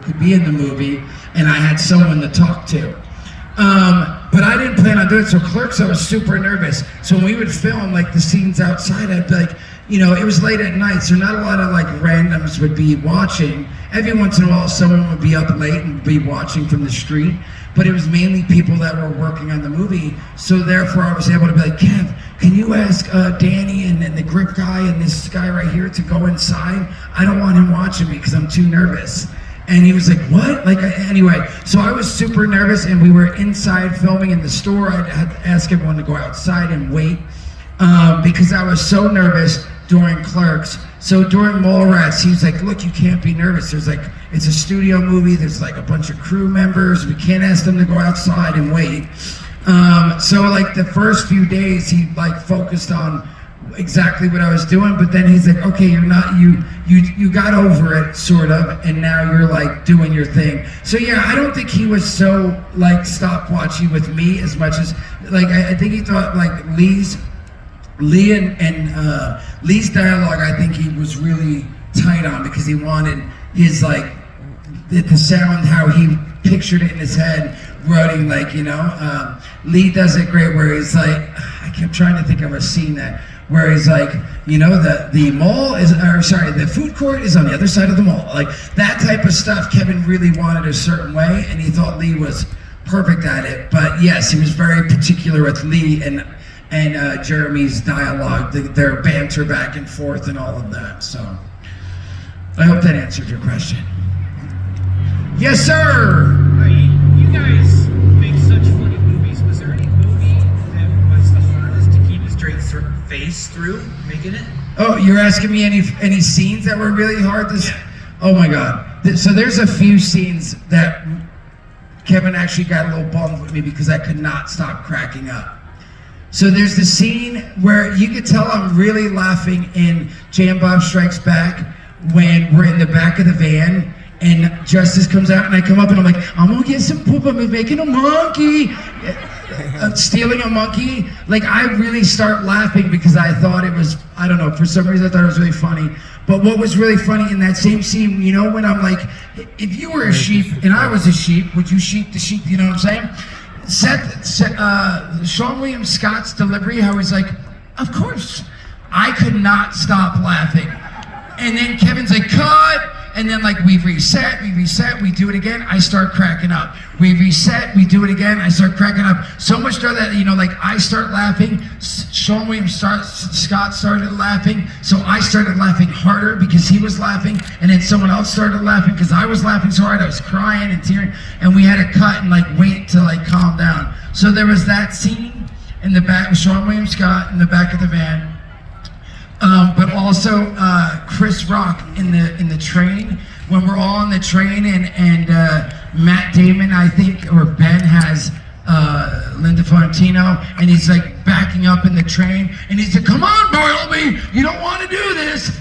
could be in the movie, and I had someone to talk to. But I didn't plan on doing it, so Clerks, I was super nervous. So when we would film like the scenes outside, I'd be like, you know, it was late at night, so not a lot of like randoms would be watching. Every once in a while, someone would be up late and be watching from the street, but it was mainly people that were working on the movie. So therefore, I was able to be like, Kev, can you ask Danny and the grip guy and this guy right here to go inside? I don't want him watching me because I'm too nervous. And he was like, what? Like, anyway, so I was super nervous, and we were inside filming in the store. I had to ask everyone to go outside and wait because I was so nervous during Clerks. So during Mallrats, he was like, look, you can't be nervous. There's like, it's a studio movie. There's like a bunch of crew members. We can't ask them to go outside and wait. So like the first few days, he like focused on exactly what I was doing, but then he's like, okay, you're not, you got over it, sort of, and now you're like doing your thing. So yeah, I don't think he was so like stopwatchy with me as much as, like, I think he thought like Lee's dialogue, I think he was really tight on, because he wanted his like, the sound, how he pictured it in his head, writing like, you know, Lee does it great where he's like, I kept trying to think of a scene where he's like, you know, the mall is, or sorry, the food court is on the other side of the mall. Like that type of stuff, Kevin really wanted a certain way, and he thought Lee was perfect at it. But yes, he was very particular with Lee and Jeremy's dialogue, their banter back and forth and all of that. So I hope that answered your question. Yes, sir. You guys make such funny movies. Was there any movie that was the hardest to keep a straight face through making it? Oh, you're asking me any scenes that were really hard to? Yeah. Oh my God. So there's a few scenes that Kevin actually got a little bummed with me because I could not stop cracking up. So there's the scene where you could tell I'm really laughing in Jam Bob Strikes Back when we're in the back of the van and Justice comes out and I come up and I'm like, I'm gonna get some poop, I'm making a monkey. Stealing a monkey. Like I really start laughing because I thought it was, I don't know, for some reason I thought it was really funny. But what was really funny in that same scene, you know, when I'm like, if you were a sheep and I was a sheep, would you sheep the sheep, you know what I'm saying? Sean William Scott's delivery, how he's like, of course. I could not stop laughing. And then Kevin's like, cut! And then like we reset, we do it again, I start cracking up. We reset, we do it again, I start cracking up. So much so that, you know, like I start laughing, Sean William Scott started laughing, so I started laughing harder because he was laughing, and then someone else started laughing because I was laughing so hard, I was crying and tearing, and we had to cut and like wait to like calm down. So there was that scene in the back with Sean William Scott in the back of the van. But also Chris Rock in the train, when we're all on the train and Matt Damon, I think, or Ben has Linda Fontino, and he's like backing up in the train, and he's like, come on, Bartleby, you don't want to do this.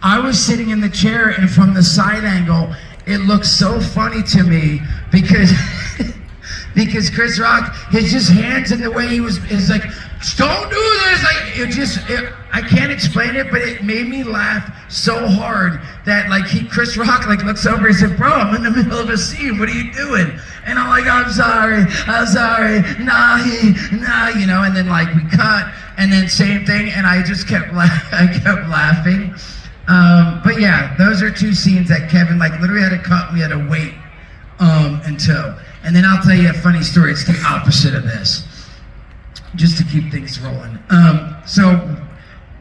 I was sitting in the chair, and from the side angle, it looked so funny to me because because Chris Rock, his just hands in the way he was, is like, don't do this. Like I can't explain it, but it made me laugh so hard that like Chris Rock like looks over and said, bro, I'm in the middle of a scene. What are you doing? And I'm like, I'm sorry. Nah, you know. And then like we cut, and then same thing, and I just kept laughing. But yeah, those are two scenes that Kevin like literally had to cut. We had to wait until. And then I'll tell you a funny story. It's the opposite of this, just to keep things rolling. So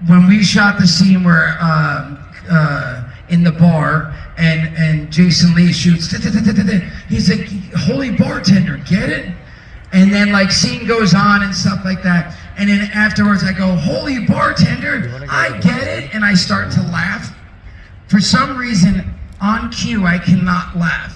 when we shot the scene where in the bar and Jason Lee shoots, he's like, holy bartender, get it? And then like scene goes on and stuff like that. And then afterwards I go, holy bartender, I get it. And I start to laugh. For some reason, on cue, I cannot laugh.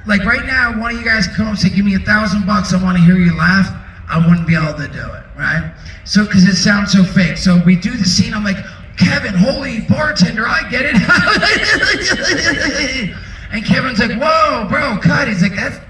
Like right now, one of you guys come up and say, give me $1,000, I want to hear you laugh. I wouldn't be able to do it, right? So, because it sounds so fake. So we do the scene, I'm like, Kevin, holy bartender, I get it. And Kevin's like, whoa, bro, cut. He's like, that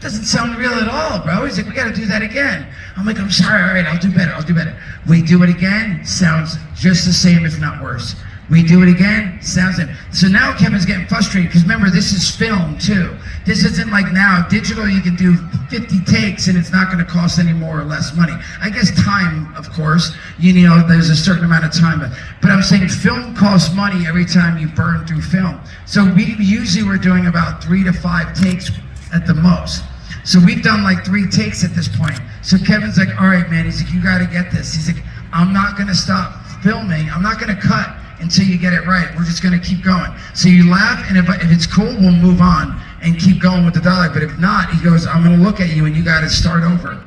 doesn't sound real at all, bro. He's like, we got to do that again. I'm like, I'm sorry, all right, I'll do better. We do it again, sounds just the same, if not worse. We do it again, sounds it. So now Kevin's getting frustrated because remember, this is film too. This isn't like now, digital you can do 50 takes and it's not gonna cost any more or less money. I guess time, of course, you know, there's a certain amount of time, but I'm saying film costs money every time you burn through film. So we usually we're doing about 3 to 5 takes at the most. So we've done like 3 takes at this point. So Kevin's like, all right, man, he's like, you gotta get this. He's like, I'm not gonna stop filming. I'm not gonna cut until you get it right. We're just gonna keep going. So you laugh, and if it's cool, we'll move on and keep going with the dialogue. But if not, he goes, I'm gonna look at you and you gotta start over.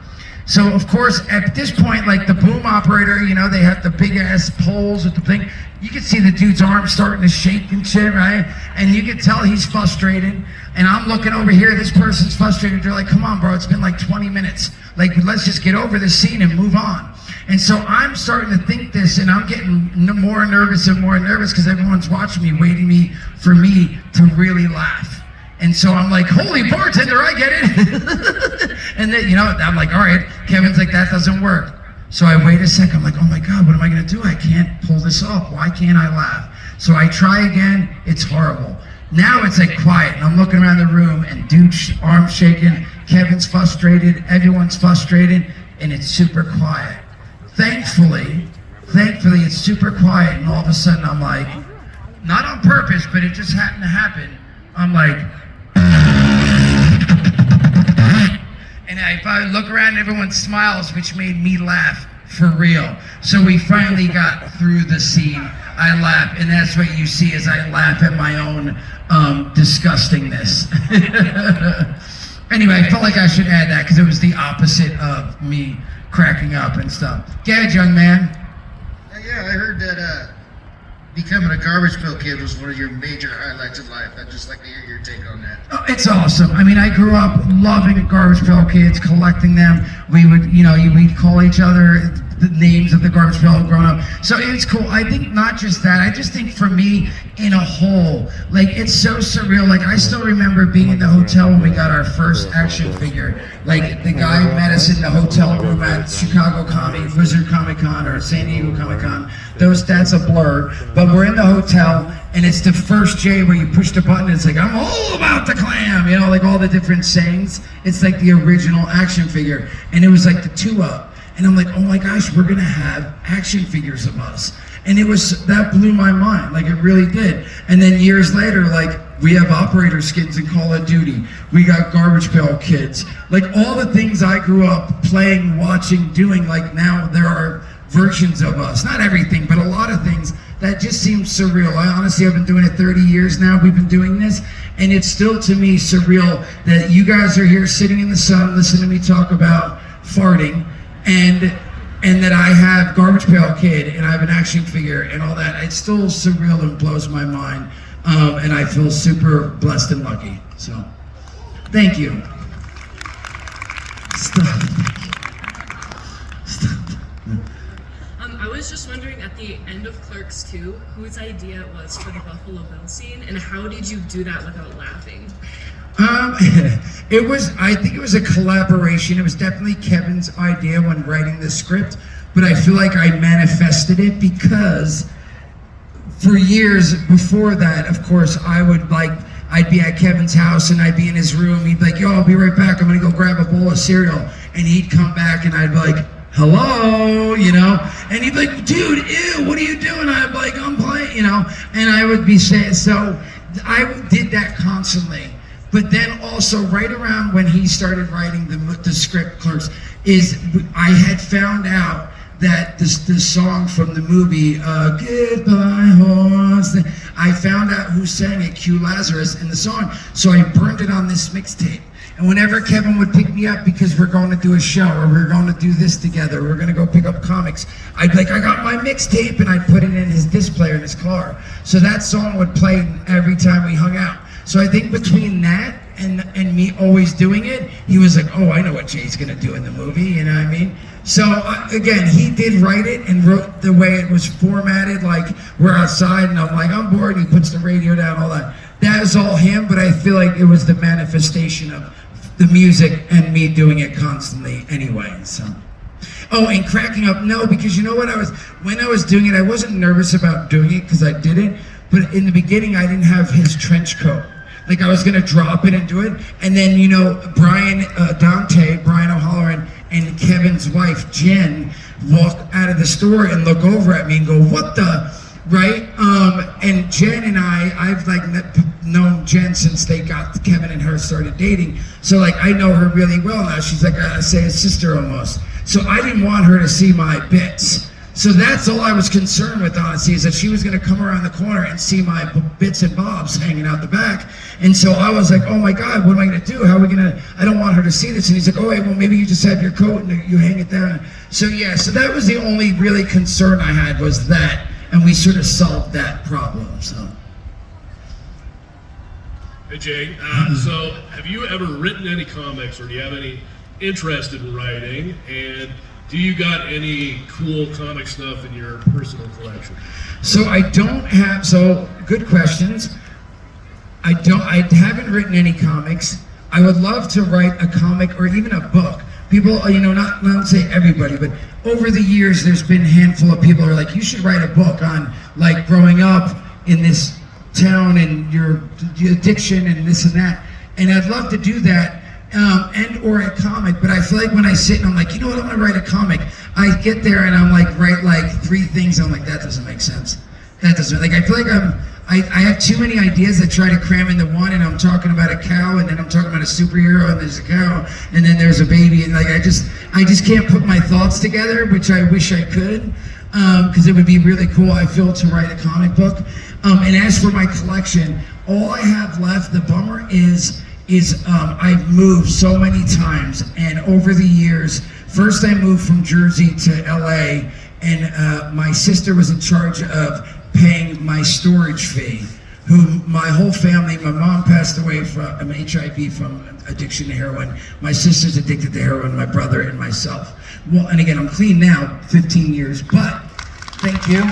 So of course, at this point, like the boom operator, you know, they have the big ass poles with the thing. You can see the dude's arm starting to shake and shit, right? And you can tell he's frustrated. And I'm looking over here, this person's frustrated. They're like, come on, bro, it's been like 20 minutes. Like, let's just get over this scene and move on. And so I'm starting to think this, and I'm getting more nervous and more nervous because everyone's watching me, waiting for me to really laugh. And so I'm like, holy bartender, I get it. And then, you know, I'm like, all right. Kevin's like, that doesn't work. So I wait a second. I'm like, oh my God, what am I gonna do? I can't pull this off. Why can't I laugh? So I try again. It's horrible. Now it's like quiet, and I'm looking around the room, and dude's arm shaking. Kevin's frustrated. Everyone's frustrated, and it's super quiet. Thankfully, it's super quiet, and all of a sudden I'm like, not on purpose, but it just happened to happen. I'm like, and if I look around, everyone smiles, which made me laugh for real. So we finally got through the scene. I laugh, and that's what you see as I laugh at my own disgustingness. Anyway, I felt like I should add that because it was the opposite of me cracking up and stuff. Go ahead, young man. Yeah, I heard that becoming a garbage pail kid was one of your major highlights in life. I'd just like to hear your take on that. Oh, it's awesome. I mean, I grew up loving garbage pail kids, collecting them. We would, you know, we'd call each other the names of the garbage pail growing up. So it's cool. I think not just that. I just think for me, in a whole, like it's so surreal. Like I still remember being in the hotel when we got our first action figure. Like the guy met us in the hotel room at Chicago Wizard Comic Con or San Diego Comic Con. That's a blur. But we're in the hotel, and it's the first J where you push the button and it's like, I'm all about the clam, you know, like all the different sayings. It's like the original action figure. And it was like the 2-up. And I'm like, oh my gosh, we're gonna have action figures of us. And that blew my mind, like it really did. And then years later, like we have operator skins in Call of Duty. We got garbage pail kids. Like all the things I grew up playing, watching, doing, like now there are versions of us. Not everything, but a lot of things that just seem surreal. I honestly have been doing it 30 years now. We've been doing this. And it's still to me surreal that you guys are here sitting in the sun, listening to me talk about farting. And that I have Garbage Pail Kid and I have an action figure and all that. It's still surreal and blows my mind. And I feel super blessed and lucky. So, thank you. Stop. I was just wondering at the end of Clerks 2, whose idea it was for the Buffalo Bill scene, and how did you do that without laughing? I think it was a collaboration. It was definitely Kevin's idea when writing the script, but I feel like I manifested it because for years before that, of course, I'd be at Kevin's house and I'd be in his room. He'd be like, yo, I'll be right back. I'm gonna go grab a bowl of cereal. And he'd come back and I'd be like, hello, you know? And he'd be like, dude, ew, what are you doing? I'd be like, I'm playing, you know? And I would be saying, so I did that constantly. But then also right around when he started writing the script, Clerks, I had found out that the song from the movie, Goodbye Horse, I found out who sang it, Q Lazarus, in the song. So I burned it on this mixtape. And whenever Kevin would pick me up because we're going to do a show or we're going to do this together, we're going to go pick up comics, I'd be like, I got my mixtape, and I'd put it in his disc player in his car. So that song would play every time we hung out. So I think between that and me always doing it, he was like, oh, I know what Jay's gonna do in the movie, you know what I mean? So again, he did write it and wrote the way it was formatted, like we're outside and I'm like, I'm bored, he puts the radio down, all that. That is all him, but I feel like it was the manifestation of the music and me doing it constantly anyway, so. Oh, and cracking up? No, because you know what? When I was doing it, I wasn't nervous about doing it because I did it. But in the beginning, I didn't have his trench coat. Like I was gonna drop it and do it, and then Brian O'Halloran, and Kevin's wife Jen walk out of the store and look over at me and go, "What the?" Right? And Jen and I've like known Jen since Kevin and her started dating. So like I know her really well now. She's like I say a sister almost. So I didn't want her to see my bits. So that's all I was concerned with, honestly, is that she was going to come around the corner and see my bits and bobs hanging out the back. And so I was like, oh my God, what am I going to do? How are we going to, I don't want her to see this. And he's like, oh wait, well maybe you just have your coat and you hang it down. So yeah, so that was the only really concern I had was that. And we sort of solved that problem, so. Hey Jay, so have you ever written any comics or do you have any interest in writing? And do you got any cool comic stuff in your personal collection? So I don't have, so good questions. I haven't written any comics. I would love to write a comic or even a book. People, not say everybody, but over the years, there's been a handful of people who are like, you should write a book on like growing up in this town and your addiction and this and that. And I'd love to do that. And or a comic, but I feel like when I sit and I'm like, you know what, I'm gonna write a comic. I get there and I'm like, write like 3 things. I'm like, that doesn't make sense. That doesn't, like, I feel like I have too many ideas that try to cram into one, and I'm talking about a cow, and then I'm talking about a superhero, and there's a cow, and then there's a baby, and like, I just can't put my thoughts together, which I wish I could, because it would be really cool, I feel, to write a comic book. And as for my collection, all I have left, the bummer is I've moved so many times, and over the years, first I moved from Jersey to LA, and my sister was in charge of paying my storage fee, who my whole family, my mom passed away from HIV from addiction to heroin, my sister's addicted to heroin, my brother and myself. Well, and again, I'm clean now, 15 years, but thank you.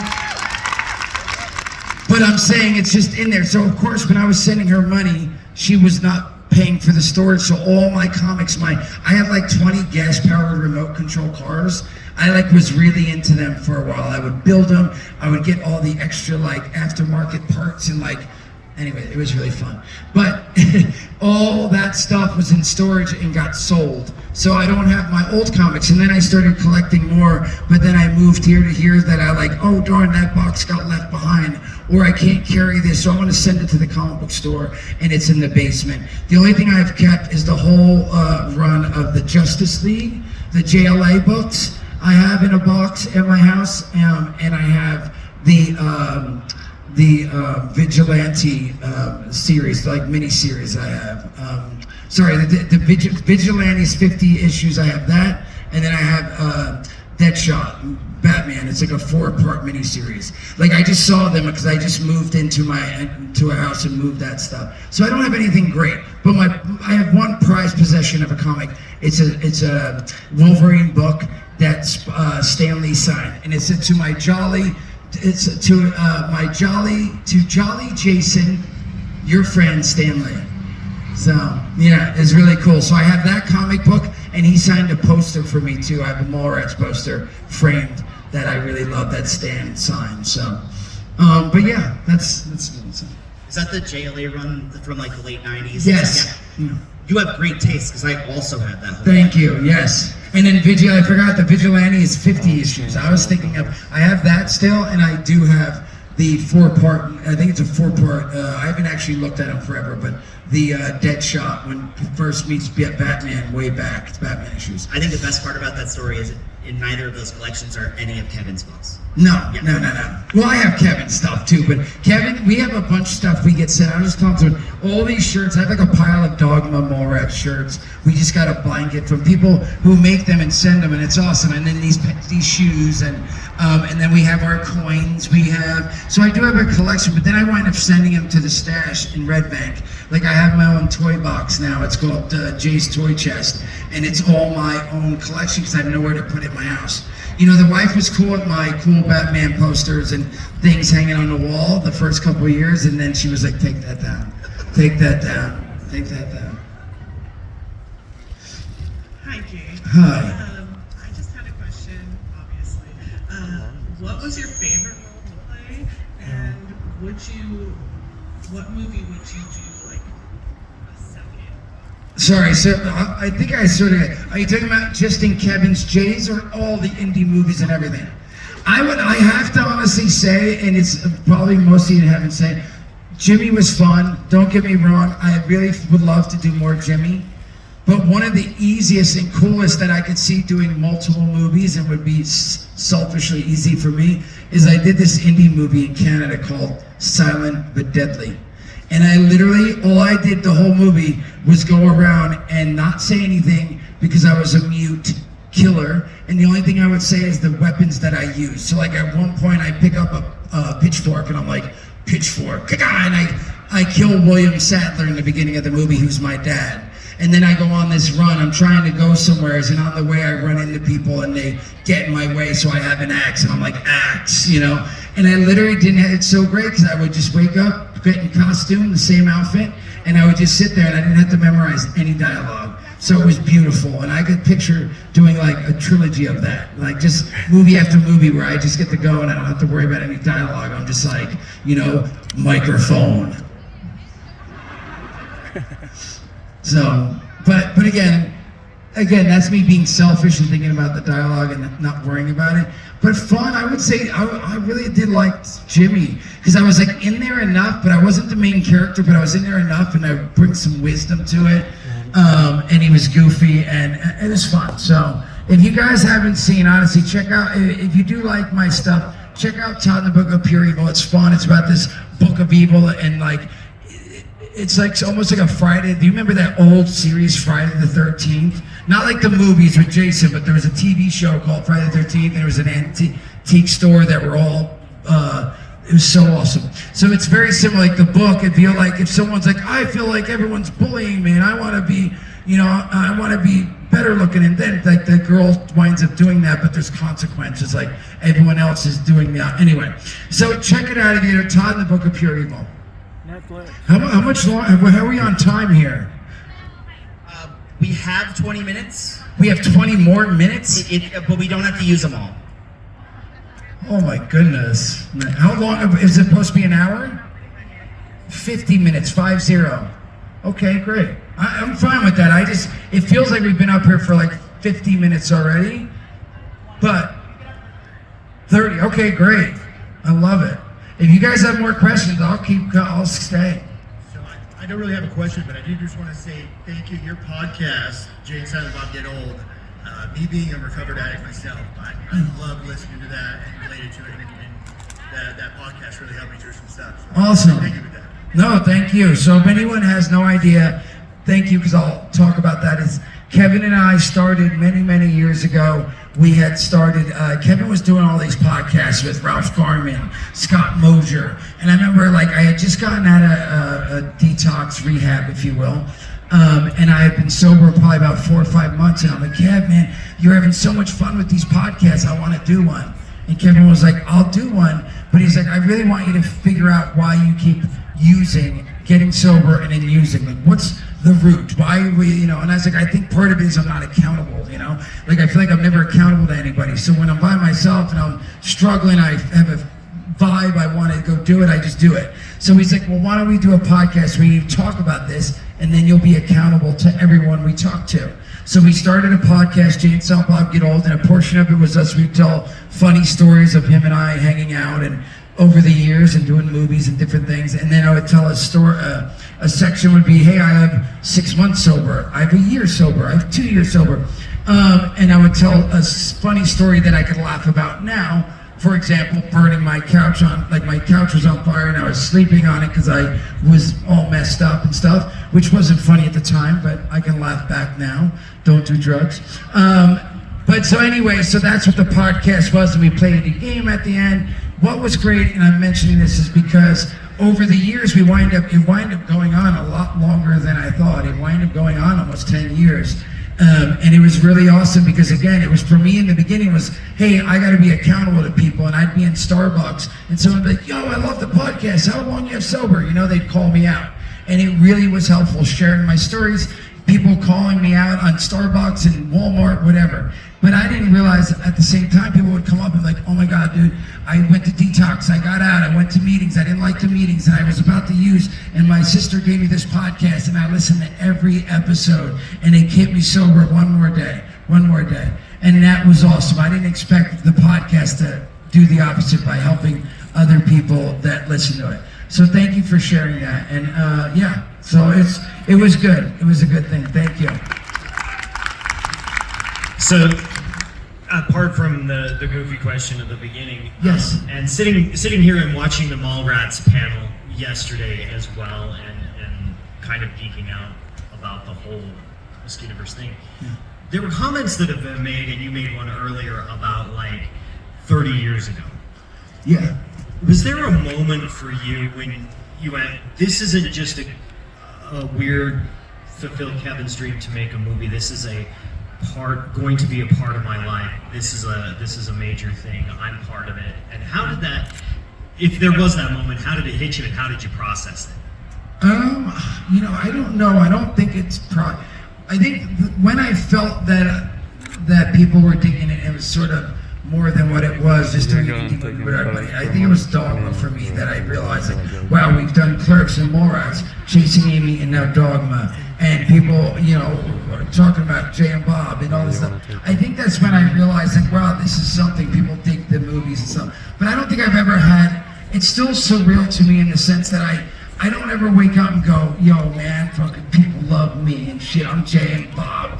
But I'm saying it's just in there. So of course, when I was sending her money, she was not paying for the storage, so all my comics, I had like 20 gas-powered remote control cars. I was really into them for a while. I would build them, I would get all the extra aftermarket parts and anyway, it was really fun. But all that stuff was in storage and got sold. So I don't have my old comics, and then I started collecting more, but then I moved here to here that oh darn, that box got left behind, or I can't carry this, so I'm gonna send it to the comic book store, and it's in the basement. The only thing I've kept is the whole run of the Justice League, the JLA books I have in a box at my house, and I have the Vigilante series, mini series I have. The Vigilantes 50 issues, I have that, and then I have Deadshot, Batman. It's like a 4-part mini series. I just saw them because I just moved into a house and moved that stuff. So I don't have anything great, but I have one prized possession of a comic. It's a Wolverine book that's Stan Lee signed, and it's to Jolly Jason, your friend Stan Lee. So yeah, it's really cool. So I have that comic book, and he signed a poster for me too. I have a Mallrats poster framed that I really love that Stan signed. So, but yeah, that's Is that the JLA run from the late 90s? Yes. Yeah. You have great taste, because I also had that whole Thank you, yes. And then I forgot the Vigilante is 50 issues. I was thinking I have that still, and I do have the 4-part, I think it's a 4-part, I haven't actually looked at them forever, but the Deadshot, when he first meets Batman way back, it's Batman issues. I think the best part about that story is in neither of those collections are any of Kevin's books. No. Well, I have Kevin's stuff too, but Kevin, we have a bunch of stuff we get sent. I was talking to him, all these shirts, I have a pile of Dogma Mallrats shirts. We just got a blanket from people who make them and send them, and it's awesome. And then these shoes, and then we have our coins. So I do have a collection, but then I wind up sending them to the stash in Red Bank. I have my own toy box now. It's called Jay's Toy Chest, and it's all my own collection because I have nowhere to put it in my house. The wife was cool with my cool Batman posters and things hanging on the wall the first couple of years, and then she was like, take that down. Take that down. Take that down. Hi, Jay. Hi. I just had a question. what was your favorite role to play, and what movie would you do like a second? Sorry, so I think I sort of. Are you talking about just in Kevin's J's or all the indie movies and everything? I have to honestly say, and it's probably most of you haven't said, Jimmy was fun. Don't get me wrong. I really would love to do more Jimmy. But one of the easiest and coolest that I could see doing multiple movies and would be selfishly easy for me is I did this indie movie in Canada called Silent but Deadly. And I literally, all I did the whole movie was go around and not say anything because I was a mute killer. And the only thing I would say is the weapons that I use. So like at one point I pick up a pitchfork and I'm like, pitchfork, and I kill William Sadler in the beginning of the movie, who's my dad. And then I go on this run, I'm trying to go somewhere, and on the way I run into people and they get in my way, so I have an axe, and I'm like, axe, you know? And I literally didn't have it so great, because I would just wake up, get in costume, the same outfit, and I would just sit there and I didn't have to memorize any dialogue. So it was beautiful, and I could picture doing like a trilogy of that, like just movie after movie where I just get to go and I don't have to worry about any dialogue. I'm just like, you know, microphone. So, but again, that's me being selfish and thinking about the dialogue and not worrying about it. But fun, I would say, I really did like Jimmy, because I was like in there enough, but I wasn't the main character, but I was in there enough, and I bring some wisdom to it. And he was goofy, and it was fun. So if you guys haven't seen, honestly, check out, if you do like my stuff, check out Todd and the Book of Pure Evil. It's fun. It's about this book of evil, and like, it's like almost like a Friday. Do you remember that old series, Friday the 13th? Not like the movies with Jason, but there was a TV show called Friday the 13th, and there was an antique store that were all, it was so awesome. So it's very similar, like the book. If you like, if someone's like, I feel like everyone's bullying me, and I want to be, you know, I want to be better looking, and then like the girl winds up doing that, but there's consequences, like everyone else is doing that. Anyway, so check it out if you're Todd and the Book of Pure Evil. Netflix. How much long? How are we on time here? We have 20 minutes, We have 20 more minutes? but we don't have to use them all. Oh my goodness. How long, is it supposed to be an hour? 50 minutes, 50. Okay, great. I'm fine with that. It feels like we've been up here for like 50 minutes already, but 30, okay, great. I love it. If you guys have more questions, I'll stay. So I don't really have a question, but I do just want to say thank you. Your podcast, Jay and Silent Bob Get Old, me being a recovered addict myself, I love listening to that and related to it, and that podcast really helped me through some stuff. So Awesome. Thank you for that. No, thank you. So if anyone has no idea, thank you, because I'll talk about that. Is Kevin and I started many years ago. We had started, Kevin was doing all these podcasts with Ralph Garman, Scott Mosier, and I remember like I had just gotten out of a detox rehab, if you will, and I had been sober probably about 4 or 5 months, and I'm like, yeah, man, you're having so much fun with these podcasts, I want to do one. And Kevin was like, I'll do one, but he's like, I really want you to figure out why you keep getting sober and then using. Like, what's the root? Why are we, you know? And I was like, I think part of it is I'm not accountable, you know? Like, I feel like I'm never accountable to anybody. So when I'm by myself and I'm struggling, I have a vibe, I want to go do it, I just do it. So he's like, well, why don't we do a podcast where you talk about this and then you'll be accountable to everyone we talk to. So we started a podcast, Jay and Silent Bob Get Old, and a portion of it was us. We'd tell funny stories of him and I hanging out and over the years and doing movies and different things. And then I would tell a story, a section would be, hey, I have 6 months sober, I have a year sober, I have 2 years sober. And I would tell a funny story that I could laugh about now. For example, burning my couch on, like my couch was on fire and I was sleeping on it because I was all messed up and stuff, which wasn't funny at the time, but I can laugh back now. Don't do drugs. But so anyway, so that's what the podcast was, and we played a game at the end. What was great, and I'm mentioning this, is because over the years it wind up going on a lot longer than I thought. It wind up going on almost 10 years. And it was really awesome because, again, it was for me in the beginning was, hey, I got to be accountable to people. And I'd be in Starbucks and someone would be like, yo, I love the podcast. How long you have sober? You know, they'd call me out. And it really was helpful sharing my stories, people calling me out on Starbucks and Walmart, whatever. But I didn't realize at the same time people would come up and like, oh my God, dude, I went to detox, I got out, I went to meetings, I didn't like the meetings, and I was about to use, and my sister gave me this podcast, and I listened to every episode, and it kept me sober one more day. And that was awesome. I didn't expect the podcast to do the opposite by helping other people that listen to it. So thank you for sharing that. And yeah, so it was good. It was a good thing. Thank you. So, apart from the goofy question at the beginning, Yes. and sitting here and watching the Mallrats panel yesterday as well, and kind of geeking out about the whole Mosquitoverse thing, there were comments that have been made, and you made one earlier about like 30 years ago. Yeah. Was there a moment for you when you went, this isn't just a weird fulfill Kevin's dream to make a movie, this is going to be a part of my life, this is a major thing, I'm part of it? And how did that, if there was that moment, how did it hit you and how did you process it? I don't know. I don't think it's I think when I felt that people were digging it, it was sort of more than what it was, just doing it with everybody. I think it was Dogma for me that I realized, like, wow, we've done Clerks and Mallrats, Chasing Amy, and now Dogma, and people, are talking about Jay and Bob and all this stuff. I think that's when I realized, like, wow, this is something, people dig the movies and stuff. But I don't think I've ever had, it's still surreal to me in the sense that I don't ever wake up and go, yo, man, fucking people love me and shit, I'm Jay and Bob.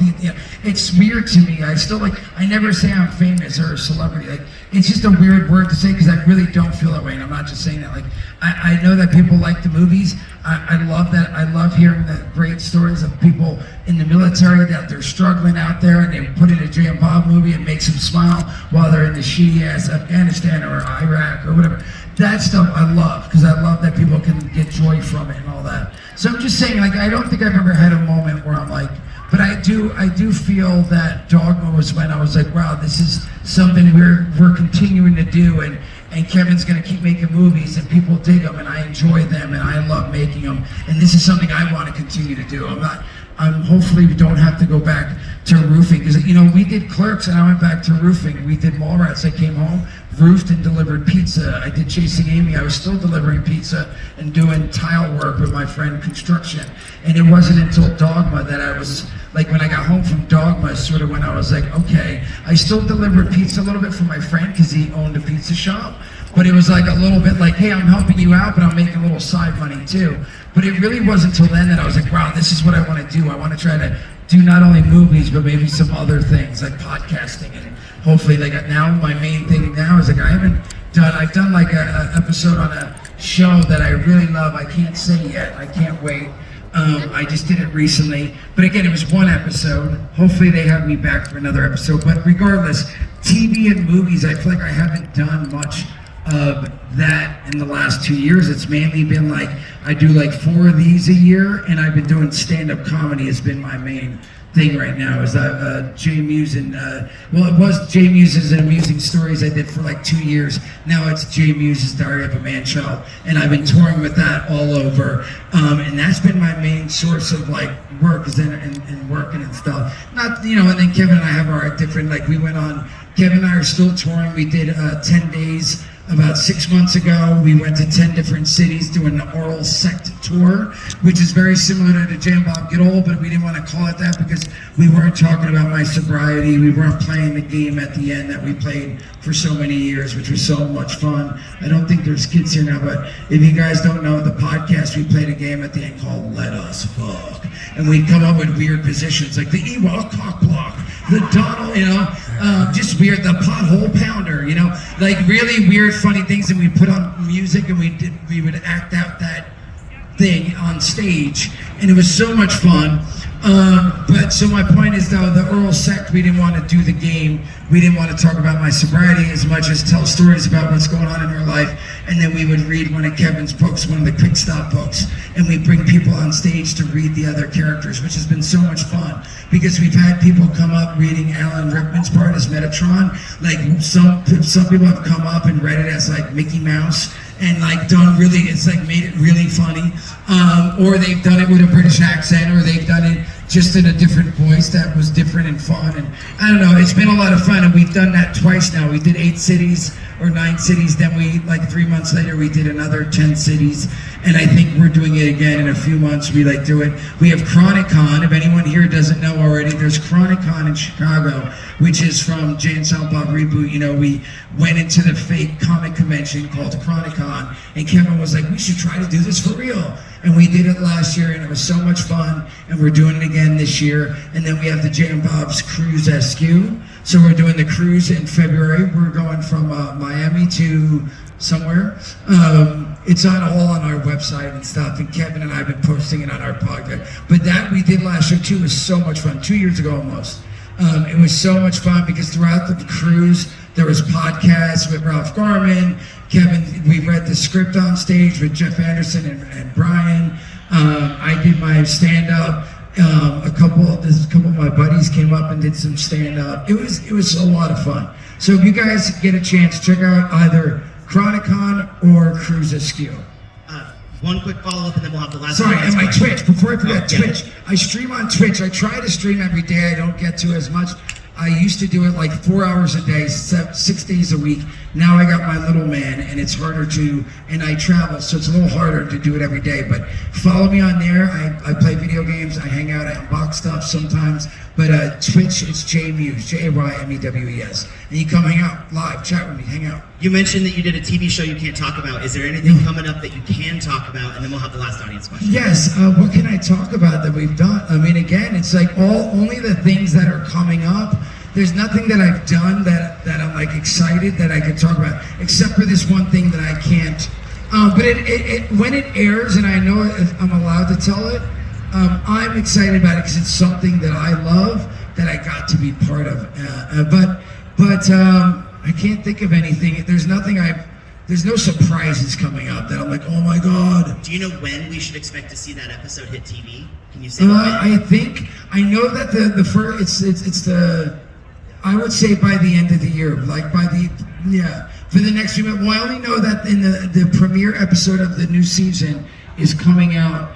It's weird to me. I never say I'm famous or a celebrity. Like, it's just a weird word to say because I really don't feel that way, and I'm not just saying that. Like, I know that people like the movies. I love that. I love hearing the great stories of people in the military that they're struggling out there, and they put in a Jay and Bob movie and makes them smile while they're in the shitty ass Afghanistan or Iraq or whatever. That stuff I love, because I love that people can get joy from it and all that. So I'm just saying, like, I don't think I've ever had a moment where I'm like, but I do feel that Dogma was when I was like, wow, this is something we're continuing to do, and Kevin's gonna keep making movies, and people dig them, and I enjoy them, and I love making them, and this is something I want to continue to do. Hopefully we don't have to go back to roofing, because we did Clerks and I went back to roofing. We did Mallrats. I came home, roofed and delivered pizza. I did Chasing Amy. I was still delivering pizza and doing tile work with my friend construction. And it wasn't until Dogma that I was like, when I got home from Dogma, sort of when I was like, okay, I still delivered pizza a little bit for my friend because he owned a pizza shop. But it was like a little bit like, hey, I'm helping you out, but I'm making a little side money too. But it really wasn't until then that I was like, wow, this is what I want to do. I want to try to do not only movies, but maybe some other things like podcasting. And hopefully, like, now my main thing now is like, I've done like a episode on a show that I really love. I can't say yet. I can't wait. I just did it recently. But again, it was one episode. Hopefully they have me back for another episode. But regardless, TV and movies, I feel like I haven't done much of that in the last 2 years. It's mainly been like, I do like 4 of these a year, and I've been doing stand-up comedy has been my main thing right now. Is Jay Mewes and it was Jay Mewes' Amusing Stories I did for like 2 years. Now it's Jay Mewes' Diary of a Man-Child, and I've been touring with that all over, and that's been my main source of like work, is and working and stuff. Not, and then Kevin and I have our different, like, we went on, Kevin and I are still touring. We did 10 days about 6 months ago. We went to 10 different cities doing the oral sect tour, which is very similar to Jay and Bob Get Old, but we didn't want to call it that because we weren't talking about my sobriety. We weren't playing the game at the end that we played for so many years, which was so much fun. I don't think there's kids here now, but if you guys don't know the podcast, we played a game at the end called Let Us Fuck. And we'd come up with weird positions, like the Ewok cock block, the Donald, just weird, the pothole pounder, like really weird, funny things. And we put on music and we would act out that thing on stage, and it was so much fun. But so my point is, though, the oral sect, we didn't want to do the game. We didn't want to talk about my sobriety as much as tell stories about what's going on in our life. And then we would read one of Kevin's books, one of the Quick Stop books, and we bring people on stage to read the other characters, which has been so much fun because we've had people come up reading Alan Rickman's part as Metatron. Like some people have come up and read it as like Mickey Mouse, and like done really, it's like made it really funny, or they've done it with a British accent, or they've done it just in a different voice that was different and fun. And I don't know, it's been a lot of fun, and we've done that twice now. We did 8 cities or 9 cities, then we, like 3 months later, we did another 10 cities, and I think we're doing it again in a few months. We like do it. We have Chronic Con. If anyone here doesn't know already, there's Chronic Con in Chicago, which is from Jay and Silent Bob Reboot. You know, we went into the fake comic convention called Chronic Con, and Kevin was like, we should try to do this for real. And we did it last year, and it was so much fun, and we're doing it again this year. And then we have the Jay and Bob's Cruise SQ. So we're doing the cruise in February. We're going from Miami to somewhere. It's all on our website and stuff, and Kevin and I have been posting it on our podcast. But that we did last year too was so much fun, 2 years ago almost. It was so much fun because throughout the cruise, there was podcasts with Ralph Garman, Kevin, we read the script on stage with Jeff Anderson and Brian. I did my stand-up. A couple of my buddies came up and did some stand-up. It was a lot of fun. So if you guys get a chance, check out either Chronicon or Cruise SQ. One quick follow-up, and then we'll have the last. Sorry, and my question. Twitch. Before I forget, yeah. Twitch. I stream on Twitch. I try to stream every day. I don't get to as much. I used to do it like 4 hours a day, 6 days a week. Now I got my little man, and it's harder to, and I travel, so it's a little harder to do it every day. But follow me on there. I play video games. I hang out. I unbox stuff sometimes. But Twitch, it's J Mewes, JAYMEWES. And you come hang out live, chat with me, hang out. You mentioned that you did a TV show you can't talk about. Is there anything coming up that you can talk about? And then we'll have the last audience question. Yes, what can I talk about that we've done? I mean, again, it's like only the things that are coming up. There's nothing that I've done that I'm like excited that I can talk about, except for this one thing that I can't. But when it airs, and I know I'm allowed to tell it, I'm excited about it because it's something that I love that I got to be part of. But I can't think of anything. There's no surprises coming up that I'm like, oh my God. Do you know when we should expect to see that episode hit TV? Can you say when? I know that the first, it's the, I would say by the end of the year, like for the next few months. Well, I only know that in the premiere episode of the new season is coming out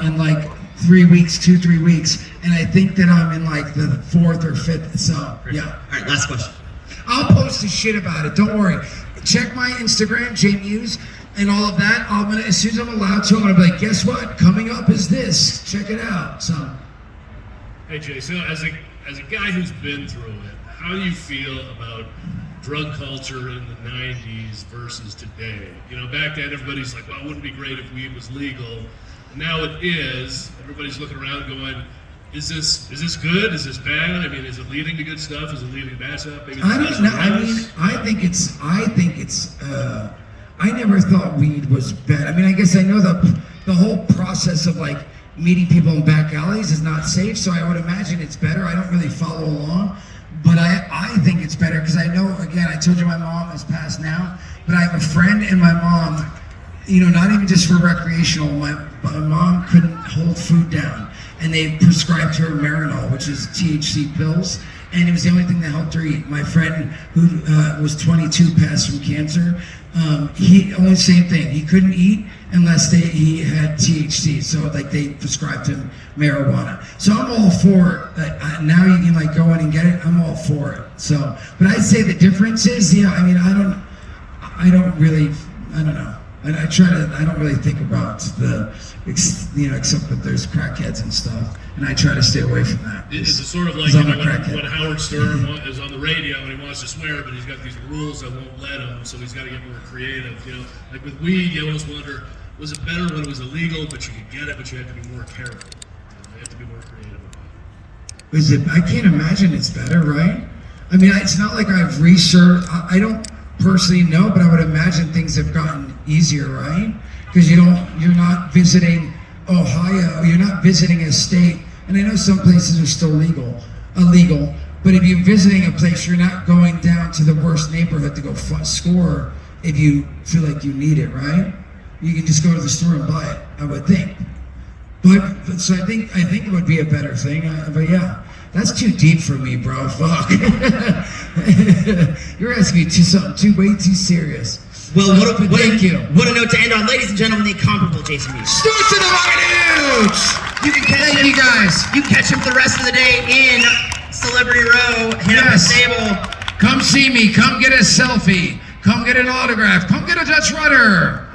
in like 3 weeks, 2-3 weeks, and I think that I'm in like the 4th or 5th. So yeah. All right, last question. I'll post a shit about it. Don't worry. Check my Instagram, JMewes, and all of that. As soon as I'm allowed to, I'm gonna be like, guess what? Coming up is this. Check it out. So. Hey Jay, so as a guy who's been through it, how do you feel about drug culture in the 90s versus today? You know, back then everybody's like, well, it wouldn't be great if weed was legal. Now it is. Everybody's looking around going, is this good? Is this bad? I mean, is it leading to good stuff? Is it leading to bad stuff? Maybe I don't know. I mean, I think it's. I never thought weed was bad. I mean, I guess I know the whole process of like meeting people in back alleys is not safe. So I would imagine it's better. I don't really follow along, but I think it's better because I know. Again, I told you my mom has passed now, but I have a friend and my mom. You know, not even just for recreational. My mom couldn't hold food down, and they prescribed her Marinol, which is THC pills, and it was the only thing that helped her eat. My friend who was 22 passed from cancer. He only same thing. He couldn't eat unless he had THC. So like they prescribed him marijuana. So I'm all for it. Now you can like go in and get it. I'm all for it. So, but I'd say the difference is, yeah. I mean, I don't know. And I don't really think about except that there's crackheads and stuff, and I try to stay away from that. Is it sort of like when Howard Stern is on the radio and he wants to swear, but he's got these rules that won't let him, so he's got to get more creative. You know, like with weed, you always wonder, was it better when it was illegal, but you could get it, but you had to be more careful. You have to be more creative about it. Is it? I can't imagine it's better, right? I mean, it's not like I've researched. I don't personally know, but I would imagine things have gotten easier, right? Because you're not visiting Ohio, you're not visiting a state, and I know some places are still illegal, but if you're visiting a place, you're not going down to the worst neighborhood to go score if you feel like you need it, right? You can just go to the store and buy it, I would think. But so I think it would be a better thing, but yeah. That's too deep for me, bro. Fuck. You're asking me something way too serious. Well, thank you. What a note to end on. Ladies and gentlemen, the incomparable Jason Mewes. Start to the right. You can catch him. Thank you guys. You can catch him the rest of the day in Celebrity Row. Hit up his stable. Come see me. Come get a selfie. Come get an autograph. Come get a Dutch rudder.